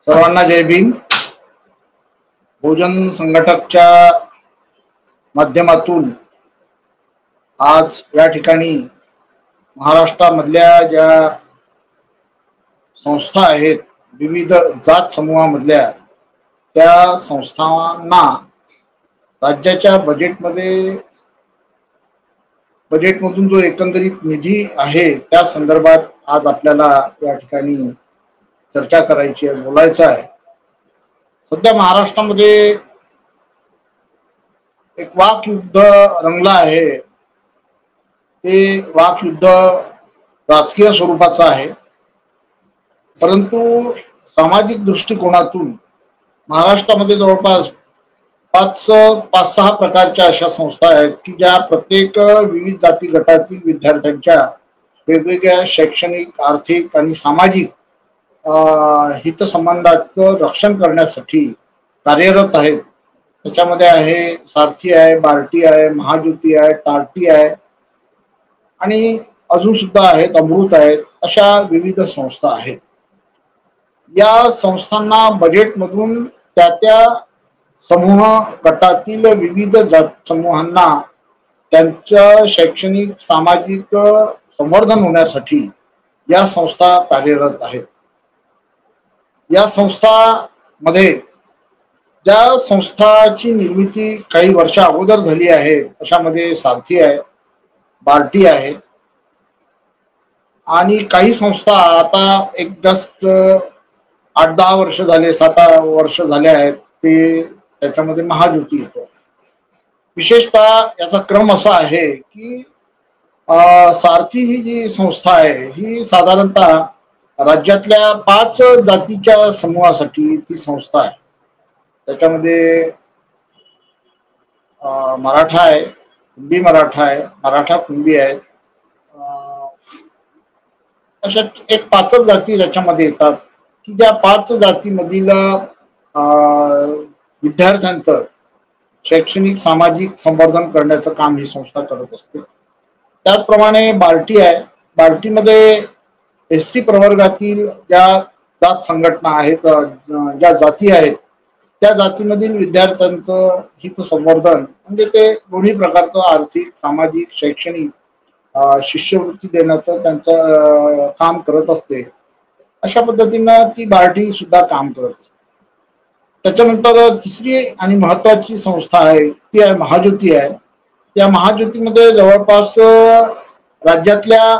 सर्वांना जय भीम। बहुजन संघटकच्या माध्यमातून आज या ठिकाणी महाराष्ट्रामधल्या ज्या संस्था आहेत, विविध जात समूहामधल्या त्या संस्थांना राज्याच्या बजेटमधून जो एकंदरीत निधी आहे त्या संदर्भात आज आपल्याला या ठिकाणी चर्चा करायची आहे, बोलायचं आहे। सध्या महाराष्ट्रामध्ये एक वाक युद्ध रंगला आहे। ते वाक युद्ध राजकीय स्वरूपाचं आहे, परंतु सामाजिक दृष्टिकोनातून महाराष्ट्रामध्ये जवळपास पाच सहा प्रकारच्या अशा संस्था आहेत की ज्या प्रत्येक विविध जाती गटातील विद्यार्थ्यांच्या वेगवेगळ्या शैक्षणिक, आर्थिक आणि सामाजिक हितसंबंधाचं रक्षण करण्यासाठी कार्यरत आहेत। त्याच्यामध्ये आहे सारथी आहे, बार्टी आहे, महाज्योती आहे, टार्टी आहे आणि अजून सुद्धा आहेत, अमृत आहेत, अशा विविध संस्था आहेत। या संस्थांना बजेटमधून त्या समूह गटातील विविध जात समूहांना त्यांच्या शैक्षणिक, सामाजिक संवर्धन होण्यासाठी या संस्था कार्यरत आहेत। या संस्थांमध्ये ज्या संस्थाची निर्मिती काही वर्ष अगोदर झाली आहे अशामध्ये सारथी आहे, बार्टी आहे आणि काही संस्था आता एक जस्ट 8-10 वर्ष झाले, 7 वर्ष झाले आहेत, ते त्याच्यामध्ये महाज्योती येतो। विशेषतः याचा क्रम असा आहे की सारथी ही जी संस्था आहे ही साधारणतः राज्यातल्या 5 जातीच्या समूहासाठी ती संस्था आहे। त्याच्यामध्ये मराठा आहे, कुणबी मराठा आहे, मराठा कुणबी आहे, अशा एक 5 जाती त्याच्यामध्ये येतात की ज्या 5 जातीमधील विद्यार्थ्यांचं शैक्षणिक, सामाजिक संवर्धन करण्याचं काम ही संस्था करत असते। त्याचप्रमाणे बार्टी आहे। बार्टीमध्ये एससी प्रवर्गातील ज्या जात संघटना आहेत, ज्या जाती आहेत, त्या जातीमधील विद्यार्थ्यांचं हित संवर्धन म्हणजे ते दोन्ही प्रकारचं आर्थिक, सामाजिक, शैक्षणिक शिष्यवृत्ती देण्याचं त्यांचं काम करत असते। अशा पद्धतीनं ती बार्टी सुद्धा काम करत असते। त्याच्यानंतर तिसरी आणि महत्वाची संस्था आहे ती आहे महाज्योती आहे। या महाज्योतीमध्ये जवळपास राज्यातल्या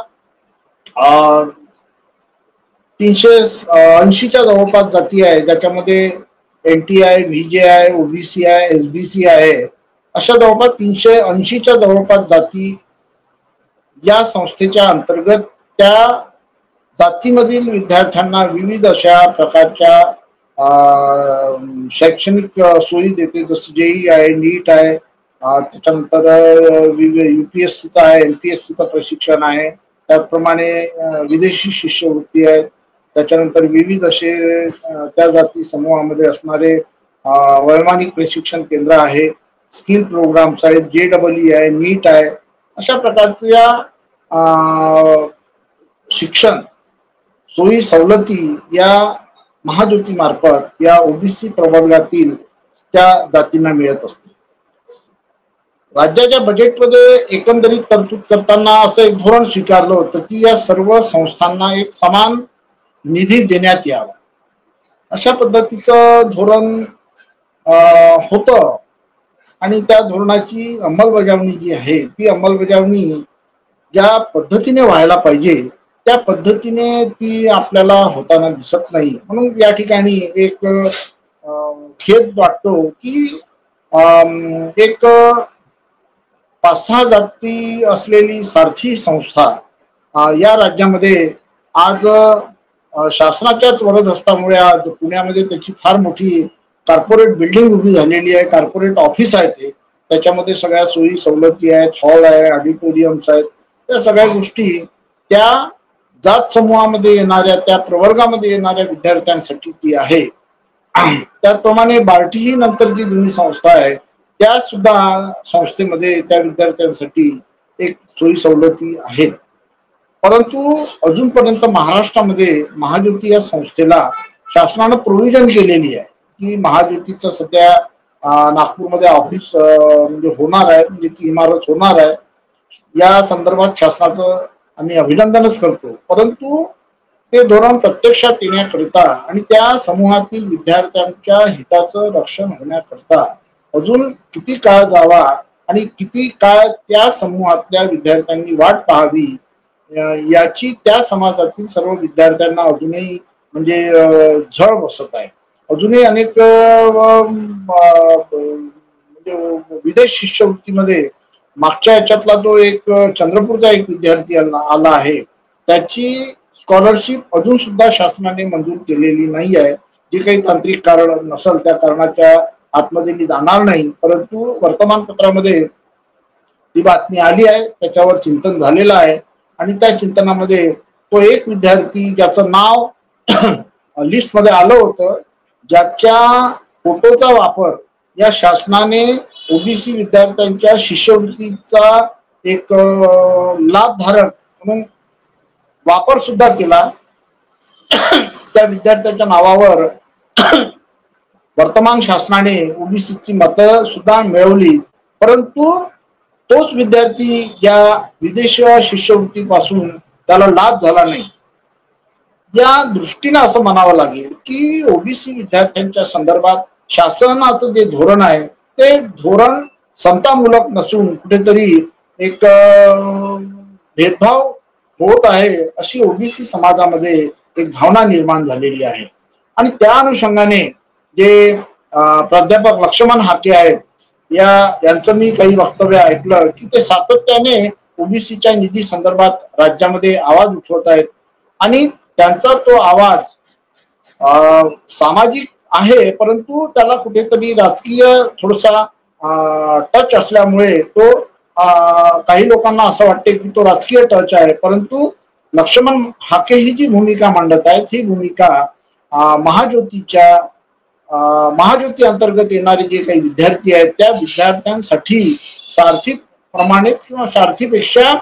380च्या जवळपास जाती आहे, ज्याच्यामध्ये NTI, VJI, OBC आहे, SBC आहे, अशा जवळपास 380च्या जवळपास जाती या संस्थेच्या अंतर्गत त्या जातीमधील विद्यार्थ्यांना विविध अशा प्रकारच्या शैक्षणिक सोयी देते, जसं JEE आहे, नीट आहे, त्याच्यानंतर UPSCचा आहे, LPSCचं प्रशिक्षण आहे, त्याचप्रमाणे विदेशी शिष्यवृत्ती आहे, त्याच्यानंतर विविध असे त्या जाती समूहामध्ये असणारे वैमानिक प्रशिक्षण केंद्र आहे, स्किल प्रोग्राम्स आहेत, JEE आहे, नीट आहे, अशा प्रकारच्या शिक्षण सोयी सवलती या महाज्योती मार्फत या OBC प्रवर्गातील त्या जातींना मिळत असते। राज्याच्या बजेटमध्ये एकंदरीत तरतूद करताना असं एक धोरण स्वीकारलं होतं की या सर्व संस्थांना एक समान निधी देण्यात यावा, अशा पद्धतीचं धोरण होतं आणि त्या धोरणाची अंमलबजावणी जी आहे ती अंमलबजावणी ज्या पद्धतीने व्हायला पाहिजे त्या पद्धतीने ती आपल्याला होताना दिसत नाही। म्हणून या ठिकाणी एक खेद वाटतो की एक 5-6 जाती असलेली सारथी संस्था या राज्यामध्ये आज शासनाच्याच वरदहस्तामुळे आज पुण्यामध्ये त्याची फार मोठी कॉर्पोरेट बिल्डिंग उभी झालेली आहे, कॉर्पोरेट ऑफिस आहे ते, त्याच्यामध्ये सगळ्या सोयी सवलती आहेत, हॉल आहे, ऑडिटोरियम्स आहेत, त्या सगळ्या गोष्टी त्या जात समूहामध्ये येणाऱ्या, त्या प्रवर्गामध्ये येणाऱ्या विद्यार्थ्यांसाठी ती आहे। त्याचप्रमाणे बार्टी ही नंतर जी जुनी संस्था आहे त्या सुद्धा संस्थेमध्ये त्या विद्यार्थ्यांसाठी एक सोयी सवलती आहेत, परंतु अजूनपर्यंत महाराष्ट्रामध्ये महाज्योती या संस्थेला शासनानं प्रोव्हिजन केलेली आहे की महाज्योतीचं सध्या नागपूरमध्ये ऑफिस म्हणजे होणार आहे, म्हणजे ती इमारत होणार आहे. या संदर्भात शासनाचं आम्ही अभिनंदनच करतो. परंतु ते धोरण प्रत्यक्षात येण्याकरिता आणि त्या समूहातील विद्यार्थ्यांच्या हिताचं रक्षण होण्याकरिता अजून किती काळ जावा आणि किती काळ त्या समूहातल्या विद्यार्थ्यांनी वाट पाहावी याची त्या समाजातील सर्व विद्यार्थ्यांना अजूनही म्हणजे झळ बसत आहे. अजूनही अनेक म्हणजे विदेश शिष्यवृत्तीमध्ये मागच्या याच्यातला तो एक चंद्रपूरचा एक विद्यार्थी आला आहे, त्याची स्कॉलरशिप अजून सुद्धा शासनाने मंजूर केलेली नाही आहे. जे काही तांत्रिक कारण नसेल त्या कारणाच्या आतमध्ये मी जाणार नाही, परंतु वर्तमानपत्रामध्ये ती बातमी आली आहे, त्याच्यावर चिंतन झालेलं आहे आणि त्या चिंतनामध्ये तो एक विद्यार्थी ज्याचं नाव लिस्टमध्ये आलं होतं, ज्याच्या फोटोचा वापर या शासनाने ओबीसी विद्यार्थ्यांच्या शिष्यवृत्तीचा एक लाभधारक म्हणून वापर सुद्धा केला. त्या विद्यार्थ्याच्या नावावर वर्तमान शासनाने ओबीसीची मतं सुद्धा मिळवली, परंतु तोच विद्यार्थी या विदेश शिष्यवृत्तीपासून त्याला लाभ झाला नाही. या दृष्टीने असं म्हणावं लागेल की ओबीसी विद्यार्थ्यांच्या संदर्भात शासनाचं जे धोरण आहे ते धोरण समतामूलक नसून कुठेतरी एक भेदभाव होत आहे अशी ओबीसी समाजामध्ये एक भावना निर्माण झालेली आहे. आणि त्या अनुषंगाने जे प्राध्यापक लक्ष्मण हाके आहेत यांचं मी काही वक्तव्य ऐकलं की ते सातत्याने ओबीसीच्या निधी संदर्भात राज्यामध्ये आवाज उठवत आहेत आणि त्यांचा तो आवाज सामाजिक आहे, परंतु त्याला कुठेतरी राजकीय थोडासा टच असल्यामुळे तो काही लोकांना असं वाटते की तो राजकीय टच आहे. परंतु लक्ष्मण हाके ही जी भूमिका मांडत आहेत ही भूमिका महाज्योती अंतर्गत येणारे जे काही विद्यार्थी आहेत त्या विद्यार्थ्यांसाठी सारथी प्रमाणित किंवा सारथीपेक्षा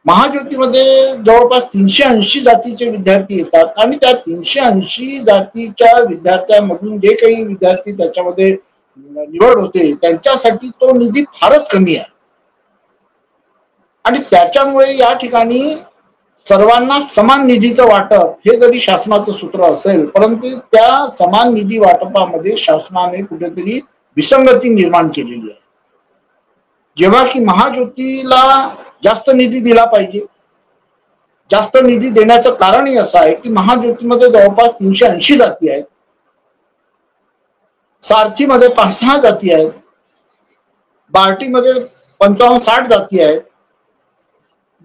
महाज्योतीमध्ये जवळपास 380 जातीचे विद्यार्थी येतात आणि त्या 380 जातीच्या विद्यार्थ्यांमधून जे काही विद्यार्थी त्याच्यामध्ये निवड होते त्यांच्यासाठी तो निधी फारच कमी आहे. आणि त्याच्यामुळे या ठिकाणी सर्वांना समान निधीचं वाटप हे जरी शासनाचं सूत्र असेल, परंतु त्या समान निधी वाटपामध्ये शासनाने कुठेतरी विसंगती निर्माण केलेली आहे. जेव्हा की महाज्योतीला जास्त निधी दिला पाहिजे. जास्त निधी देण्याचं कारणही असं आहे की महाज्योतीमध्ये जवळपास 380 जाती आहेत, सारथीमध्ये 5-6 जाती आहेत, बार्टीमध्ये 55-60 जाती आहेत.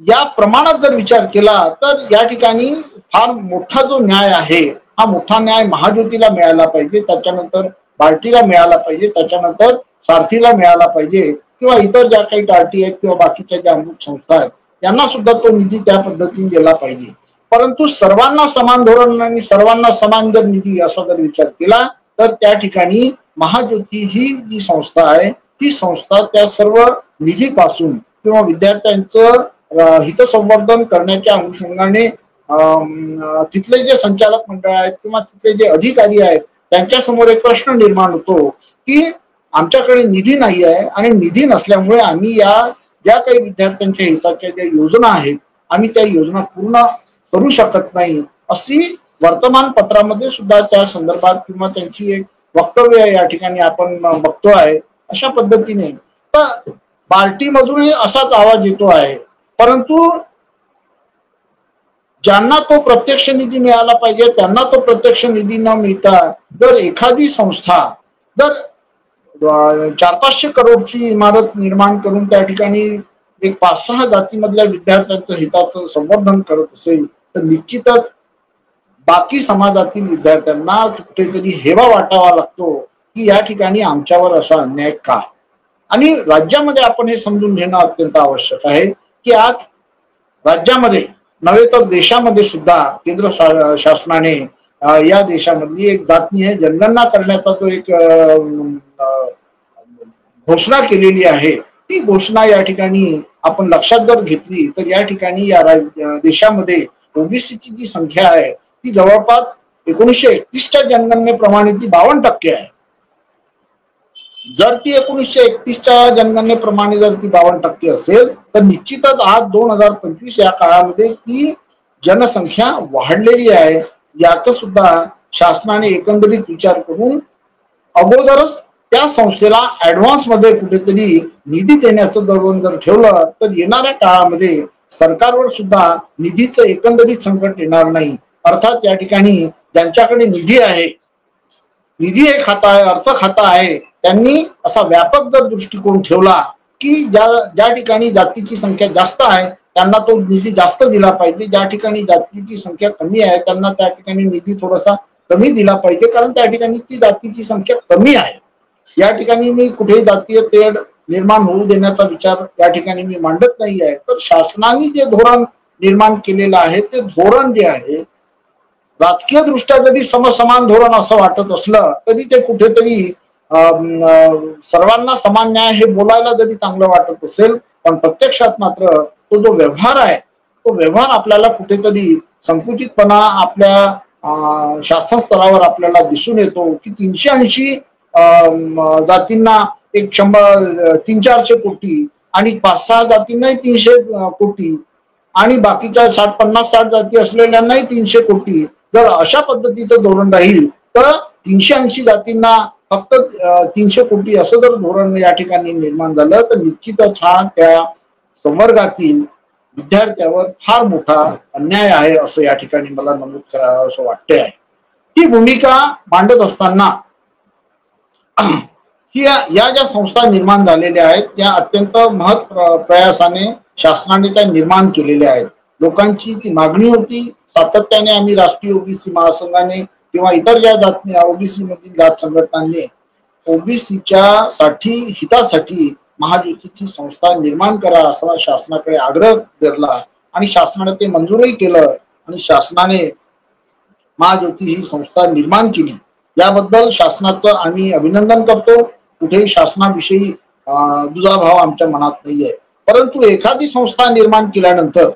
या प्रमाणात जर विचार केला तर या ठिकाणी फार मोठा जो न्याय आहे हा मोठा न्याय महाज्योतीला मिळाला पाहिजे, त्याच्यानंतर बार्टीला मिळाला पाहिजे, त्याच्यानंतर सारथीला मिळाला पाहिजे किंवा इतर ज्या काही टार्टी आहेत किंवा बाकीच्या ज्या अमृत संस्था आहेत यांना सुद्धा तो निधी त्या पद्धतीने दिला पाहिजे. परंतु सर्वांना समान धोरण आणि सर्वांना समान जर निधी असा जर विचार केला तर त्या ठिकाणी महाज्योती ही जी संस्था आहे ती संस्था त्या सर्व निधीपासून किंवा विद्यार्थ्यांचं हितसंवर्धन करण्याच्या अनुषंगाने तिथले जे संचालक मंडळ आहेत किंवा तिथले जे अधिकारी आहेत त्यांच्या समोर एक प्रश्न निर्माण होतो की आमच्याकडे निधी नाही आहे आणि निधी नसल्यामुळे आम्ही या ज्या काही विद्यार्थ्यांच्या हिताच्या ज्या योजना आहेत आम्ही त्या योजना पूर्ण करू शकत नाही अशी वर्तमानपत्रामध्ये सुद्धा त्या संदर्भात किंवा त्यांची एक वक्तव्य या ठिकाणी आपण बघतो आहे. अशा पद्धतीने तर बार्टीमधूनही असाच आवाज येतो आहे, परंतु ज्यांना तो प्रत्यक्ष निधी मिळाला पाहिजे त्यांना तो प्रत्यक्ष निधी न मिळता जर एखादी संस्था जर 400-500 करोडची इमारत निर्माण करून त्या ठिकाणी एक 5-6 जातीमधल्या विद्यार्थ्यांचं हिताचं संवर्धन करत असेल तर निश्चितच बाकी समाजातील विद्यार्थ्यांना कुठेतरी हेवा वाटावा लागतो की या ठिकाणी आमच्यावर असा अन्याय का. आणि राज्यामध्ये आपण हे समजून घेणं अत्यंत आवश्यक आहे की आज राज्यामध्ये नव्हे तर देशामध्ये सुद्धा केंद्र शासनाने या देशामधली एक जातनीय जनगणना करण्याचा जो एक घोषणा केलेली आहे ती घोषणा या ठिकाणी आपण लक्षात जर घेतली तर या ठिकाणी या देशामध्ये ओबीसीची जी संख्या आहे ती जवळपास 1931च्या जनगणनेप्रमाणे ती 52% आहे. जर ती 1931च्या जनगणनेप्रमाणे जर ती 52% असेल तर निश्चितच आज 2025 या काळामध्ये ती जनसंख्या वाढलेली आहे. याचा सुद्धा शासनाने एकंदरीत विचार करून अगोदरच त्या संस्थेला ऍडव्हान्स मध्ये कुठेतरी निधी देण्याचं धोरण जर ठेवलं तर येणाऱ्या काळामध्ये सरकारवर सुद्धा निधीचं एकंदरीत संकट येणार नाही. अर्थात या ठिकाणी ज्यांच्याकडे निधी आहे, निधी हे खाता आहे, अर्थ खाता आहे, त्यांनी असा व्यापक जर दृष्टिकोन ठेवला की ज्या ठिकाणी जातीची संख्या जास्त आहे त्यांना तो निधी जास्त दिला पाहिजे, ज्या ठिकाणी जातीची संख्या कमी आहे त्यांना त्या ठिकाणी निधी थोडासा कमी दिला पाहिजे, कारण त्या ठिकाणी ती जातीची संख्या कमी आहे. या ठिकाणी मी कुठेही जातीय तेढ निर्माण होऊ देण्याचा विचार या ठिकाणी मी मांडत नाही आहे. तर शासनाने जे धोरण निर्माण केलेलं आहे ते धोरण जे आहे राजकीय दृष्ट्या जरी समसमान धोरण असं वाटत असलं तरी ते कुठेतरी सर्वांना समान न्याय हे बोलायला जरी चांगलं वाटत असेल पण प्रत्यक्षात मात्र तो जो व्यवहार आहे तो व्यवहार आपल्याला कुठेतरी संकुचितपणा आपल्या शासन स्तरावर आपल्याला दिसून येतो की 380 जातींना एक 300-400 कोटी आणि 5-6 जातींनाही 300 कोटी आणि बाकीच्या 60-50-60 जाती असलेल्यांनाही 300 कोटी. जर अशा पद्धतीचं धोरण राहील तर 380 जातींना फक्त 300 कोटी असं जर धोरण या ठिकाणी निर्माण झालं तर निश्चितच हा त्या संवर्गातील विद्यार्थ्यावर फार मोठा अन्याय आहे असं या ठिकाणी मला नमूद करावं असं वाटते आहे. ही भूमिका मांडत असताना ही या ज्या संस्था निर्माण झालेल्या आहेत त्या अत्यंत महत् प्रयासाने शासनाने त्या निर्माण केलेल्या आहेत. लोकांची ती मागणी होती, सातत्याने आम्ही राष्ट्रीय ओबीसी महासंघाने किंवा इतर ज्या जात ओबीसी मधील जात संघटनांनी ओबीसीच्या हितासाठी महाज्योतीची संस्था निर्माण करा असा शासनाकडे आग्रह धरला आणि शासनाने ते मंजूरही केलं आणि शासनाने महाज्योती ही संस्था निर्माण केली. याबद्दल शासनाचं आम्ही अभिनंदन करतो. कुठेही शासनाविषयी दुजाभाव आमच्या मनात नाहीये. परंतु एखादी संस्था निर्माण केल्यानंतर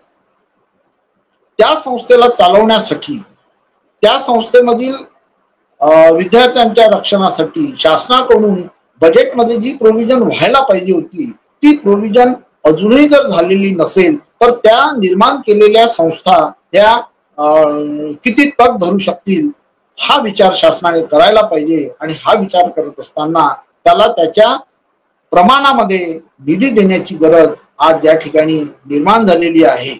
त्या संस्थेला चालवण्यासाठी त्या संस्थेमधील विद्यार्थ्यांच्या रक्षणासाठी शासनाकडून बजेटमध्ये जी प्रोव्हिजन व्हायला पाहिजे होती ती प्रोव्हिजन अजूनही जर झालेली नसेल तर त्या निर्माण केलेल्या संस्था त्या किती तग धरू शकतील हा विचार शासनाने करायला पाहिजे. आणि हा विचार करत असताना त्याला त्याच्या प्रमाणामध्ये निधी देण्याची गरज आज या ठिकाणी निर्माण झालेली आहे.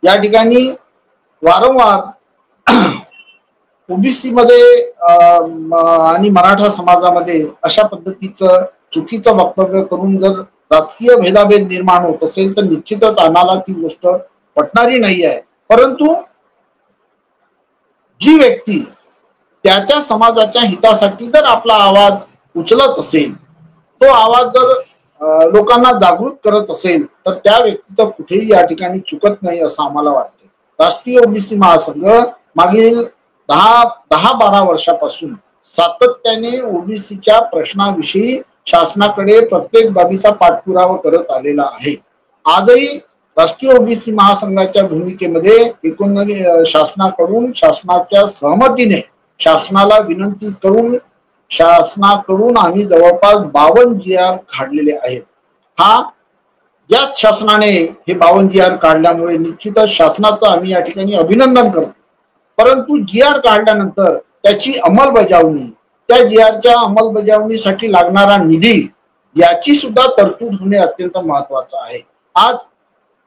या ठिकाणी वारंवार ओबीसी मध्ये आणि मराठा समाजामध्ये अशा पद्धतीचं चुकीचं वक्तव्य करून जर राजकीय भेदाभेद निर्माण होत असेल तर निश्चितच आम्हाला ती गोष्ट पटणारी नाही आहे. परंतु जी व्यक्ती त्या समाजाच्या हितासाठी जर आपला आवाज उचलत असेल, तो आवाज जर लोकांना जागृत करत असेल तर त्या व्यक्तीचं कुठेही या ठिकाणी चुकत नाही असं आम्हाला वाटते. राष्ट्रीय ओबीसी महासंघ मागील 10-12 वर्षापासून सातत्याने ओबीसीच्या प्रश्नाविषयी शासनाकडे प्रत्येक बाबीचा पाठपुरावा करत आलेला आहे. आजही राष्ट्रीय ओबीसी महासंघाच्या भूमिकेमध्ये एकंदरीत शासनाकडून शासनाच्या सहमतीने शासनाला विनंती करून शासनाकडून आम्ही जवळपास 52 GR काढलेले आहेत. याच शासनाने हे 52 GR काढल्यामुळे निश्चितच शासनाचं आम्ही या ठिकाणी अभिनंदन करतो. परंतु GR काढल्यानंतर त्याची अंमलबजावणी, त्या GRच्या अंमलबजावणीसाठी लागणारा निधी याची सुद्धा तरतूद होणे अत्यंत महत्वाचं आहे. आज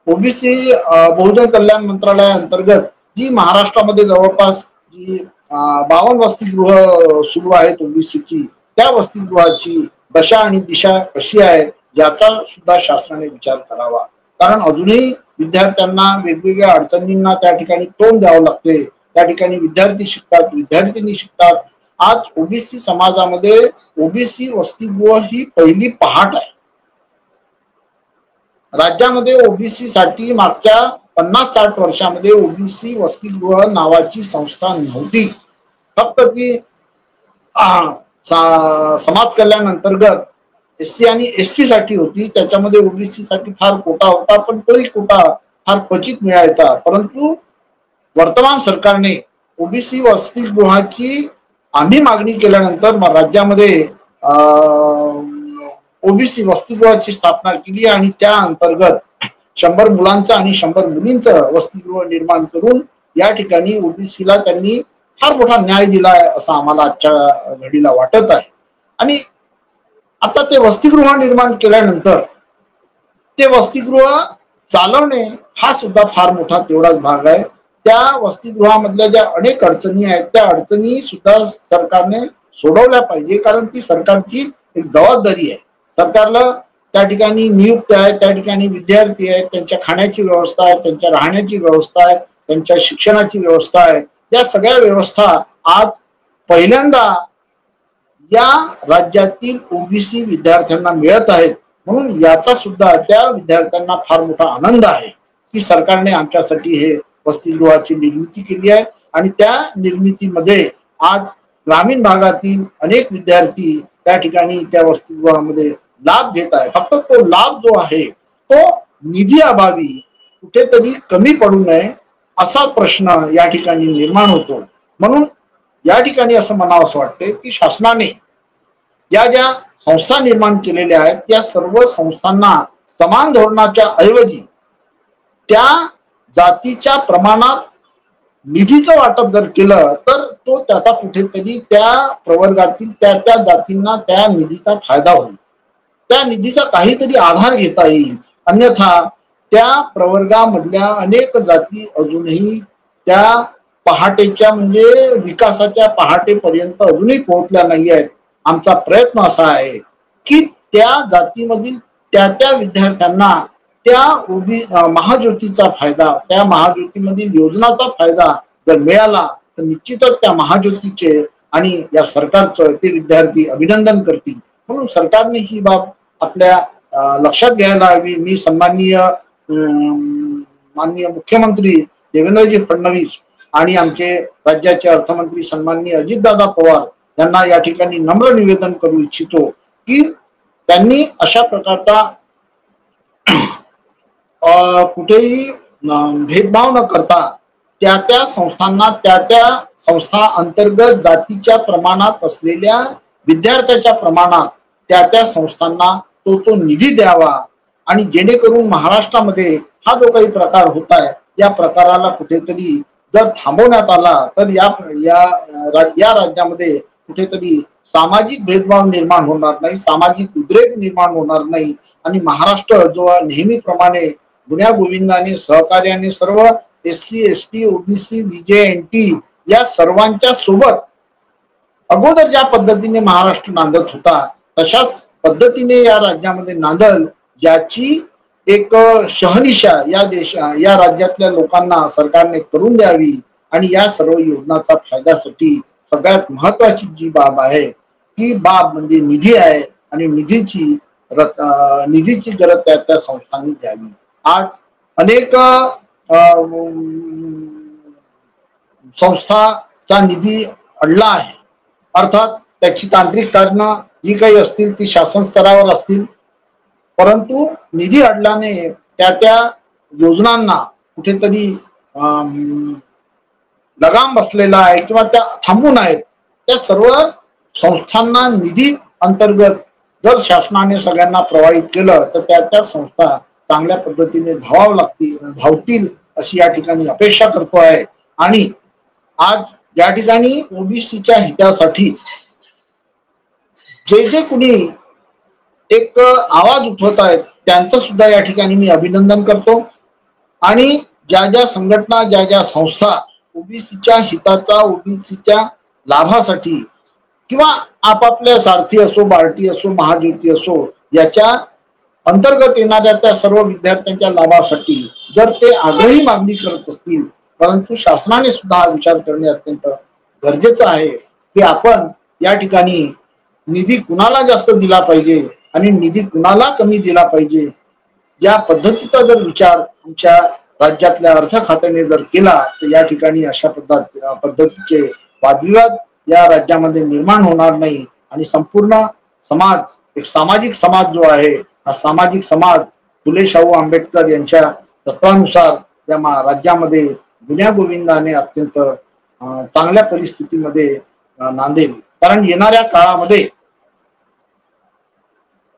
ओबीसी बहुजन कल्याण मंत्रालयाअंतर्गत जी महाराष्ट्रामध्ये जवळपास जी 52 वसतिगृह सुरू आहेत ओबीसीची, त्या वसतिगृहाची दशा आणि दिशा कशी आहे याचा सुद्धा शासनाने विचार करावा. कारण अजूनही विद्यार्थ्यांना वेगवेगळ्या अडचणींना त्या ठिकाणी तोंड द्यावं लागते. त्या ठिकाणी विद्यार्थी शिकतात, विद्यार्थिनी शिकतात. आज ओबीसी समाजामध्ये ओबीसी वसतिगृह ही पहिली पहाट आहे. राज्यामध्ये ओबीसी साठी मागच्या 50-60 वर्षामध्ये ओबीसी वसतिगृह नावाची संस्था नव्हती. फक्त ती समाज कल्याण अंतर्गत SC आणि ST साठी होती. त्याच्यामध्ये ओबीसी साठी फार कोटा होता पण तोही कोटा फार क्वचित मिळायचा. परंतु वर्तमान सरकारने ओबीसी वसतिगृहाची आम्ही मागणी केल्यानंतर राज्यामध्ये ओबीसी वसतिगृहाची स्थापना केली आणि त्या अंतर्गत 100 मुलांचं आणि 100 मुलींचं वसतिगृह निर्माण करून या ठिकाणी ओबीसीला त्यांनी फार मोठा न्याय दिलाय असं आम्हाला आजच्या घडीला वाटत आहे. आणि आता ते वसतिगृह निर्माण केल्यानंतर ते वसतिगृह चालवणे हा सुद्धा फार मोठा तेवढाच भाग आहे. त्या वसतिगृहामधल्या ज्या अनेक अडचणी आहेत त्या अडचणी सुद्धा सरकारने सोडवल्या पाहिजे, कारण ती सरकारची एक जबाबदारी आहे. सरकारला त्या ठिकाणी नियुक्त आहे, त्या ठिकाणी विद्यार्थी आहेत, त्यांच्या खाण्याची व्यवस्था आहे, त्यांच्या राहण्याची व्यवस्था आहे, त्यांच्या शिक्षणाची व्यवस्था आहे. या सगळ्या व्यवस्था आज पहिल्यांदा या राज्यातील ओबीसी विद्यार्थ्यांना मिळत आहेत. म्हणून याचा सुद्धा त्या विद्यार्थ्यांना फार मोठा आनंद आहे की सरकारने आमच्यासाठी हे वसतिगृहाची निर्मिती केली आहे. आणि त्या निर्मितीमध्ये आज ग्रामीण भागातील अनेक विद्यार्थी त्या ठिकाणी त्या वसतिगृहामध्ये लाभ घेत आहे. फक्त तो लाभ जो आहे तो निधी अभावी कुठेतरी कमी पडू नये असा प्रश्न या ठिकाणी निर्माण होतो. म्हणून या ठिकाणी असं म्हणावंसं वाटते की शासनाने या ज्या संस्था निर्माण केलेल्या आहेत त्या सर्व संस्थांना समान धोरणाच्या ऐवजी त्या जातीच्या प्रमाणात निधीचं वाटप जर केलं तर तो त्याचा कुठेतरी त्या प्रवर्गातील त्या त्या जातींना त्या निधीचा फायदा होईल, त्या निधीचा काहीतरी आधार घेता येईल. अन्यथा त्या प्रवर्गामधल्या अनेक जाती अजूनही त्या पहाटेच्या म्हणजे विकासाच्या पहाटेपर्यंत अजूनही पोहोचल्या नाही आहेत. आमचा प्रयत्न असा आहे की त्या जातीमधील त्या त्या विद्यार्थ्यांना त्या महाज्योतीचा फायदा, त्या महाज्योतीमधील योजनाचा फायदा जर मिळाला तर निश्चितच त्या महाज्योतीचे आणि या सरकारचं ते विद्यार्थी अभिनंदन करतील. म्हणून सरकारने ही बाब आपल्या लक्षात घ्यायला हवी. मी माननीय मुख्यमंत्री देवेंद्रजी फडणवीस आणि आमचे राज्याचे अर्थमंत्री सन्माननीय अजितदादा पवार यांना या ठिकाणी नम्र निवेदन करू इच्छितो की त्यांनी अशा प्रकारचा कुठेही भेदभाव न करता त्या त्या संस्थांना त्या त्या संस्था अंतर्गत जातीच्या प्रमाणात असलेल्या विद्यार्थ्याच्या प्रमाणात त्या त्या संस्थांना तो निधी द्यावा. आणि जेणेकरून महाराष्ट्रामध्ये हा जो काही प्रकार होत आहे या प्रकाराला कुठेतरी जर थांबवण्यात आला तर या राज्यामध्ये कुठेतरी सामाजिक भेदभाव निर्माण होणार नाही, सामाजिक उद्रेक निर्माण होणार नाही. आणि महाराष्ट्र जो नेहमीप्रमाणे गुण्या गोविंदाने सहकार्याने सर्व SC ST OBC VJ&T या सर्वांच्या सोबत अगोदर ज्या पद्धतीने महाराष्ट्र नांदत होता तशाच पद्धतीने या राज्यामध्ये नांदल याची एक शहनिशा या राज्यातल्या लोकांना सरकारने करून द्यावी. आणि या सर्व योजनाचा फायद्यासाठी सगळ्यात महत्वाची जी बाब आहे ती बाब म्हणजे निधी आहे. आणि निधीची गरज त्या त्या संस्थांनी द्यावी. आज अनेक संस्थाचा निधी अडला आहे. अर्थात त्याची तांत्रिक कारणं जी काही असतील ती शासन स्तरावर असतील, परंतु निधी अडल्याने त्या त्या योजनांना कुठेतरी लगाम बसलेला आहे किंवा त्या थांबून आहेत. त्या सर्व संस्थांना निधी अंतर्गत जर शासनाने सगळ्यांना प्रवाहित केलं तर त्या त्या संस्था चांगल्या पद्धतीने धावतील अशी या ठिकाणी अपेक्षा करतो आहे. आणि आज या ठिकाणी ओबीसीच्या हितासाठी जे जे कुणी एक आवाज उठवत आहेत त्यांचं सुद्धा या ठिकाणी मी अभिनंदन करतो. आणि ज्या ज्या संघटना ज्या ज्या संस्था ओबीसीच्या हिताचा ओबीसीच्या लाभासाठी किंवा आपापल्या सारथी असो, बार्टी असो, महाज्योती असो याच्या अंतर्गत येणाऱ्या त्या सर्व विद्यार्थ्यांच्या लाभासाठी जर ते आग्रही मागणी करत असतील, परंतु शासनाने सुद्धा हा विचार करणे अत्यंत गरजेचं आहे की आपण या ठिकाणी निधी कुणाला जास्त दिला पाहिजे आणि निधी कुणाला कमी दिला पाहिजे या पद्धतीचा जर विचार आमच्या राज्यातल्या अर्थ खात्याने जर केला तर या ठिकाणी अशा पद्धतीचे वादविवाद या राज्यामध्ये निर्माण होणार नाही. आणि संपूर्ण समाज, एक सामाजिक समाज जो आहे हा सामाजिक समाज फुले शाहू आंबेडकर यांच्या तत्वानुसार या राज्यामध्ये गुण्या गोविंदाने अत्यंत चांगल्या परिस्थितीमध्ये नांदेल. कारण येणाऱ्या काळामध्ये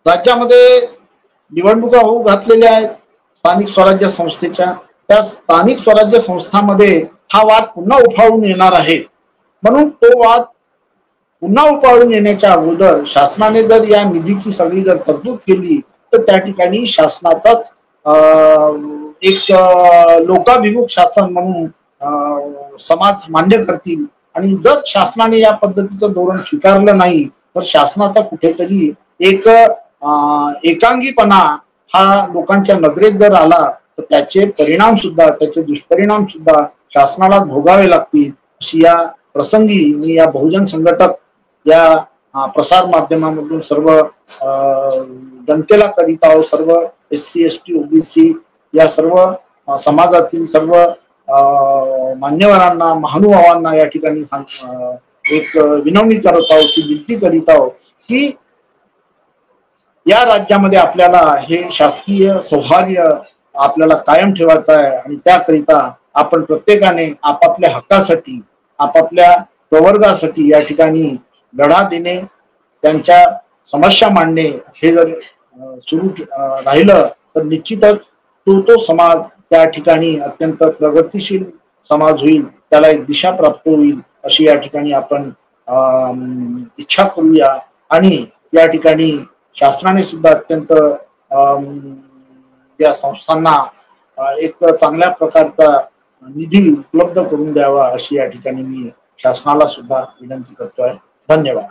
राज्यामध्ये निवडणुका होऊ घातलेल्या आहेत स्थानिक स्वराज्य संस्थेच्या. त्या स्थानिक स्वराज्य संस्थांमध्ये हा वाद पुन्हा उफाळून येणार आहे. म्हणून तो वाद पुन्हा उफाळून येण्याच्या अगोदर शासनाने जर या निधीची सगळी जर तरतूद केली तर त्या ठिकाणी शासनाचाच एक लोकाभिमुख शासन म्हणून समाज मान्य करतील. आणि जर शासनाने या पद्धतीचं धोरण स्वीकारलं नाही तर शासनाचा कुठेतरी एक एकांगीपणा हा लोकांच्या नजरेत जर आला तर त्याचे परिणाम सुद्धा, त्याचे दुष्परिणाम सुद्धा शासनाला भोगावे लागतील. अशी या प्रसंगी मी या बहुजन संघटक या प्रसार माध्यमामधून सर्व जनतेला करीत आहोत. सर्व SC ST OBC या सर्व समाजातील सर्व मान्यवरांना, महानुभावांना या ठिकाणी एक विनवणी करत आहोत की विनंती करीत आहोत की या राज्यामध्ये आपल्याला हे शासकीय सौहार्द आपल्याला कायम ठेवायचं आहे. आणि त्याकरिता आपण प्रत्येकाने आपापल्या हक्कासाठी, आपापल्या प्रवर्गासाठी या ठिकाणी लढा देणे, त्यांच्या समस्या मांडणे हे जर सुरू राहिलं तर निश्चितच तो समाज त्या ठिकाणी अत्यंत प्रगतिशील समाज होईल, त्याला एक दिशा प्राप्त होईल अशी या ठिकाणी आपण इच्छा करूया. आणि या ठिकाणी शासनाने सुद्धा अत्यंत या संस्थांना एक चांगल्या प्रकारचा निधी उपलब्ध करून द्यावा अशी या ठिकाणी मी शासनाला सुद्धा विनंती करतोय. धन्यवाद.